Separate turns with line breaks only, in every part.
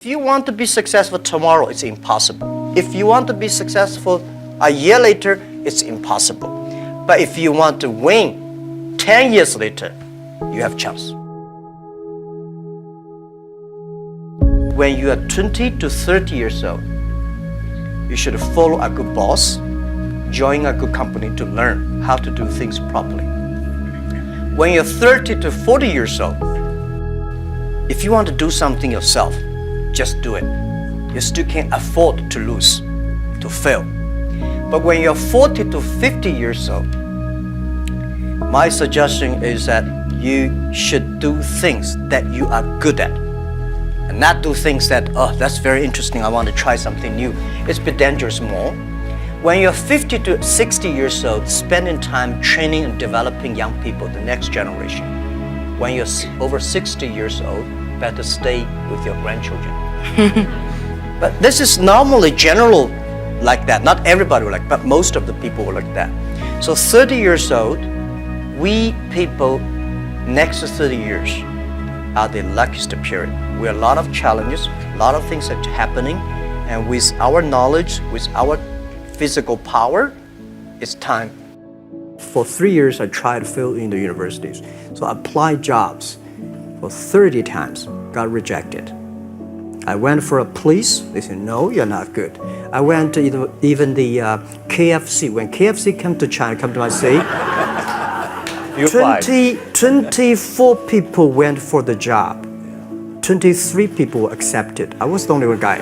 If you want to be successful tomorrow, it's impossible. If you want to be successful a year later, it's impossible. But if you want to win 10 years later, you have a chance. When you are 20 to 30 years old, you should follow a good boss, join a good company to learn how to do things properly. When you're 30 to 40 years old, if you want to do something yourself, just do it. You still can't afford to lose, to fail. But when you're 40 to 50 years old, my suggestion is that you should do things that you are good at. And not do things that, oh, that's very interesting, I want to try something new. It's a bit dangerous more. When you're 50 to 60 years old, spending time training and developing young people, the next generation. When you're over 60 years old, better stay with your grandchildren. But this is normally general like that. Not everybody will like, but most of the people will like that. So 30 years old, we people next to 30 years are the luckiest period. We have a lot of challenges, a lot of things are happening, and with our knowledge, with our physical power, it's time. For 3 years, I tried to fill in the universities. So I applied jobs for 30 times, got rejected. I went for a police, they said, no, you're not good. I went to even the KFC. When KFC came to China, come to my city, 24 people went for the job. 23 people were accepted. I was the only one guy.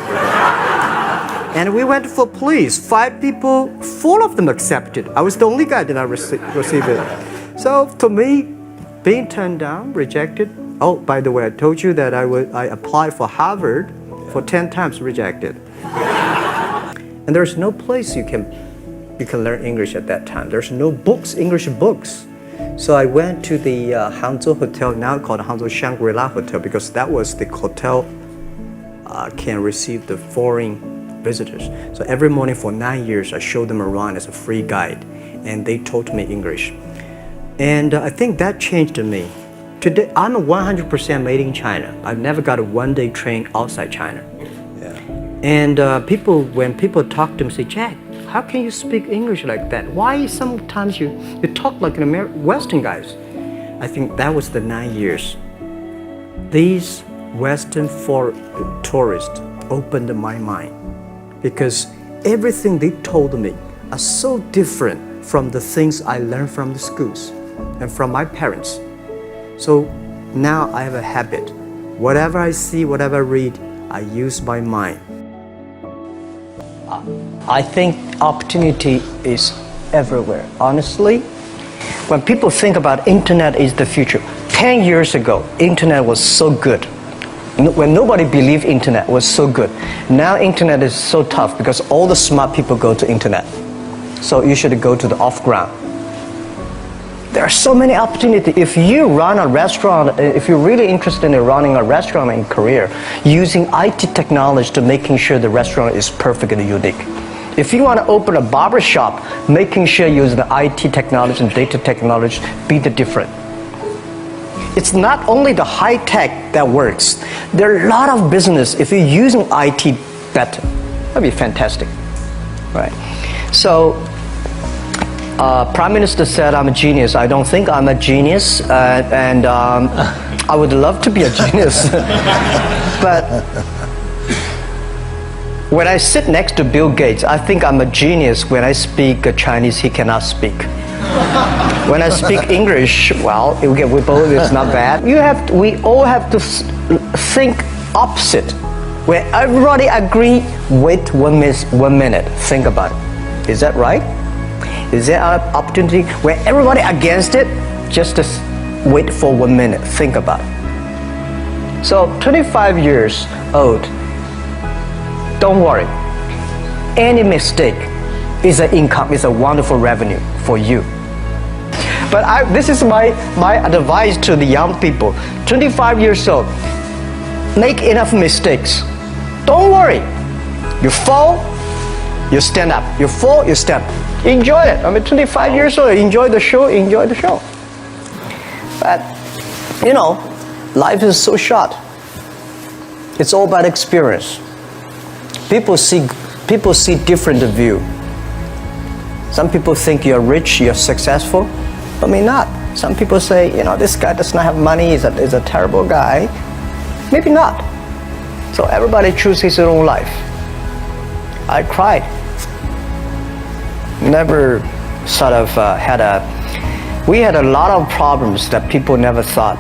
And we went for police. 5 people, 4 of them accepted. I was the only guy that I received it. So to me, being turned down, rejected. Oh, by the way, I told you that I applied for Harvard for 10 times, rejected. And there's no place you can learn English at that time. There's no books, English books. So I went to the Hangzhou Hotel, now called Hangzhou Shangri-La Hotel, because that was the hotel can receive the foreign visitors. So every morning for 9 years, I showed them around as a free guide, and they taught me English. And I think that changed me. Today, I'm 100% made in China. I've never got a one-day train outside China. Yeah. And when people talk to me, say, Jack, how can you speak English like that? Why sometimes you talk like an Western guys? I think that was the 9 years. These Western tourists opened my mind, because everything they told me are so different from the things I learned from the schools and from my parents. So now I have a habit. Whatever I see, whatever I read, I use my mind. I think opportunity is everywhere. Honestly, when people think about internet is the future, 10 years ago, internet was so good. When nobody believed internet was so good. Now internet is so tough because all the smart people go to internet. So you should go to the off-ground. There are so many opportunities. If you run a restaurant, if you're really interested in running a restaurant in Korea, using IT technology to making sure the restaurant is perfectly unique. If you want to open a barber shop, making sure you use the IT technology and data technology, be the different. It's not only the high tech that works. There are a lot of business, if you're using IT better, that'd be fantastic, right? So, Prime Minister said I'm a genius. I don't think I'm a genius, and I would love to be a genius. But when I sit next to Bill Gates, I think I'm a genius. When I speak Chinese, he cannot speak. When I speak English, well, we both, it's not bad. We all have to think opposite. Where everybody agree, wait 1 minute, think about it. Is that right? Is there an opportunity where everybody against it? Just wait for 1 minute, think about it. So 25 years old, don't worry. Any mistake is an income, is a wonderful revenue for you. But this is my advice to the young people. 25 years old, make enough mistakes. Don't worry. You fall, you stand up. You fall, you stand up. Enjoy it. I mean, 25 years old, enjoy the show. But, life is so short. It's all about experience. People see different view. Some people think you're rich, you're successful, but may not. Some people say, this guy does not have money, is a terrible guy. Maybe not. So everybody chooses his own life. I cried. Never sort of we had a lot of problems that people never thought.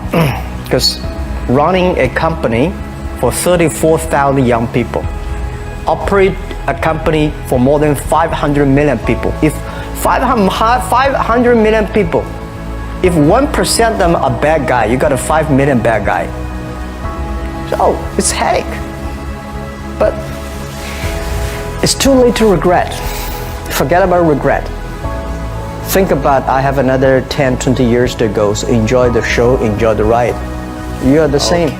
Because running a company for 34,000 young people, operate a company for more than 500 million people. If 500 million people, if 1% of them are bad guy, you got a 5 million bad guy. So it's headache. But it's too late to regret. Forget about regret. Think about, I have another 10, 20 years to go, so enjoy the show, enjoy the ride. You are the same.